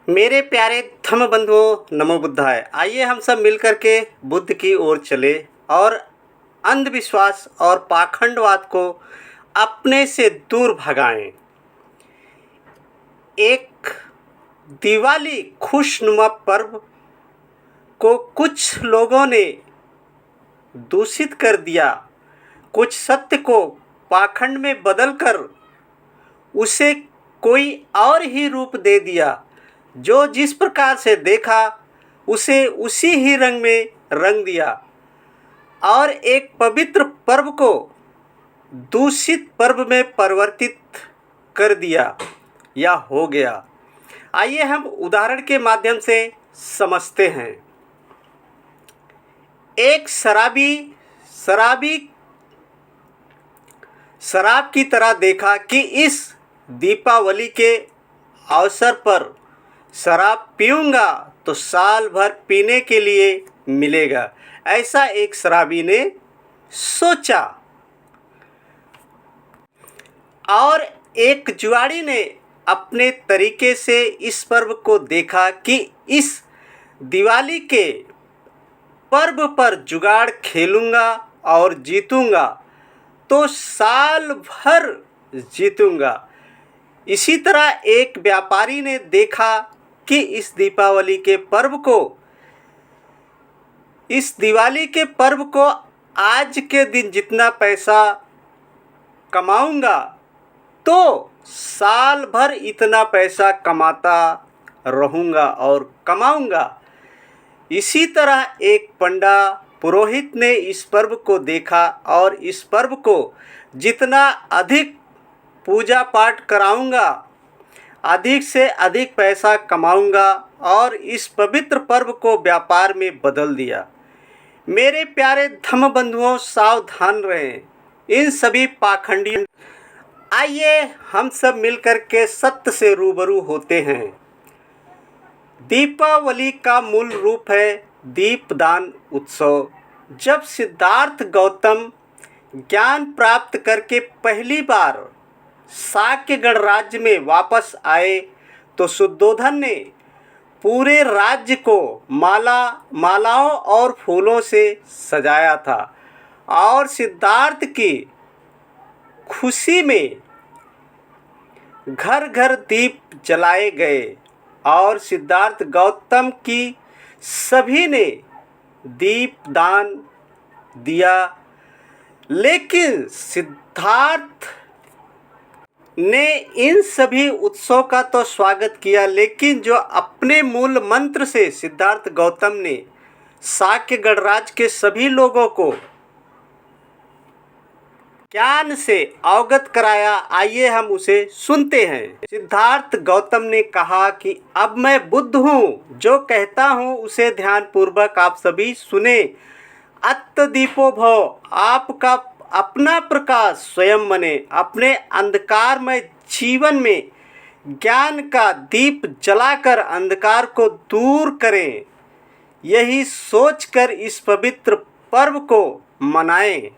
मेरे प्यारे धम्म बंधुओं, नमो बुद्धाय। आइए हम सब मिलकर के बुद्ध की ओर चले और अंधविश्वास और पाखंडवाद को अपने से दूर भगाएं। एक दिवाली खुशनुमा पर्व को कुछ लोगों ने दूषित कर दिया, कुछ सत्य को पाखंड में बदलकर उसे कोई और ही रूप दे दिया। जो जिस प्रकार से देखा उसे उसी ही रंग में रंग दिया और एक पवित्र पर्व को दूषित पर्व में परिवर्तित कर दिया या हो गया। आइए हम उदाहरण के माध्यम से समझते हैं। एक शराबी शराब की तरह देखा कि इस दीपावली के अवसर पर शराब पीऊँगा तो साल भर पीने के लिए मिलेगा, ऐसा एक शराबी ने सोचा। और एक जुआरी ने अपने तरीके से इस पर्व को देखा कि इस दिवाली के पर्व पर जुगाड़ खेलूँगा और जीतूँगा तो साल भर जीतूँगा। इसी तरह एक व्यापारी ने देखा कि इस दिवाली के पर्व को आज के दिन जितना पैसा कमाऊँगा तो साल भर इतना पैसा कमाता रहूँगा और कमाऊँगा। इसी तरह एक पंडा पुरोहित ने इस पर्व को देखा और इस पर्व को जितना अधिक पूजा पाठ कराऊँगा, अधिक से अधिक पैसा कमाऊँगा और इस पवित्र पर्व को व्यापार में बदल दिया। मेरे प्यारे धम्म बंधुओं, सावधान रहें इन सभी पाखंडियों। आइए हम सब मिलकर के सत्य से रूबरू होते हैं। दीपावली का मूल रूप है दीपदान उत्सव। जब सिद्धार्थ गौतम ज्ञान प्राप्त करके पहली बार शाक्य गणराज्य में वापस आए तो शुद्धोधन ने पूरे राज्य को मालाओं और फूलों से सजाया था और सिद्धार्थ की खुशी में घर घर दीप जलाए गए और सिद्धार्थ गौतम की सभी ने दीप दान दिया। लेकिन सिद्धार्थ ने इन सभी उत्सव का तो स्वागत किया, लेकिन जो अपने मूल मंत्र से सिद्धार्थ गौतम ने शाक्य गणराज्य के सभी लोगों को ज्ञान से अवगत कराया, आइए हम उसे सुनते हैं। सिद्धार्थ गौतम ने कहा कि अब मैं बुद्ध हूँ, जो कहता हूँ उसे ध्यानपूर्वक आप सभी सुने। अत्तदीपो भव, आपका अपना प्रकाश स्वयं बने। अपने अंधकारमय जीवन में ज्ञान का दीप जलाकर अंधकार को दूर करें। यही सोचकर इस पवित्र पर्व को मनाएं।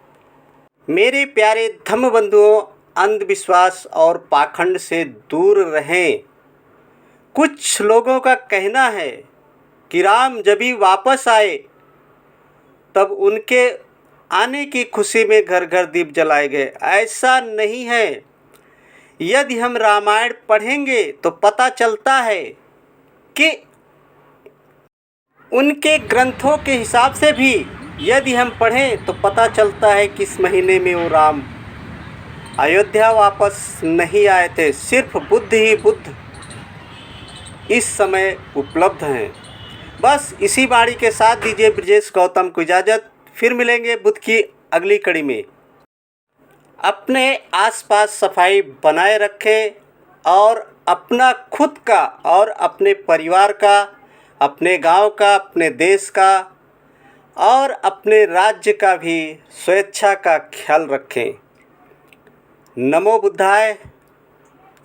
मेरे प्यारे धम्म बंधुओं, अंधविश्वास और पाखंड से दूर रहें। कुछ लोगों का कहना है कि राम जब भी वापस आए तब उनके आने की खुशी में घर घर दीप जलाए गए। ऐसा नहीं है। यदि हम रामायण पढ़ेंगे तो पता चलता है कि उनके ग्रंथों के हिसाब से भी यदि हम पढ़ें तो पता चलता है कि इस महीने में वो राम अयोध्या वापस नहीं आए थे। सिर्फ बुद्ध ही बुद्ध इस समय उपलब्ध हैं। बस इसी वाणी के साथ दीजिए ब्रजेश गौतम को इजाज़त। फिर मिलेंगे बुद्ध की अगली कड़ी में। अपने आसपास सफाई बनाए रखें और अपना खुद का और अपने परिवार का, अपने गांव का, अपने देश का और अपने राज्य का भी स्वेच्छा का ख्याल रखें। नमो बुद्धाय,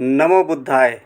नमो बुद्धाय।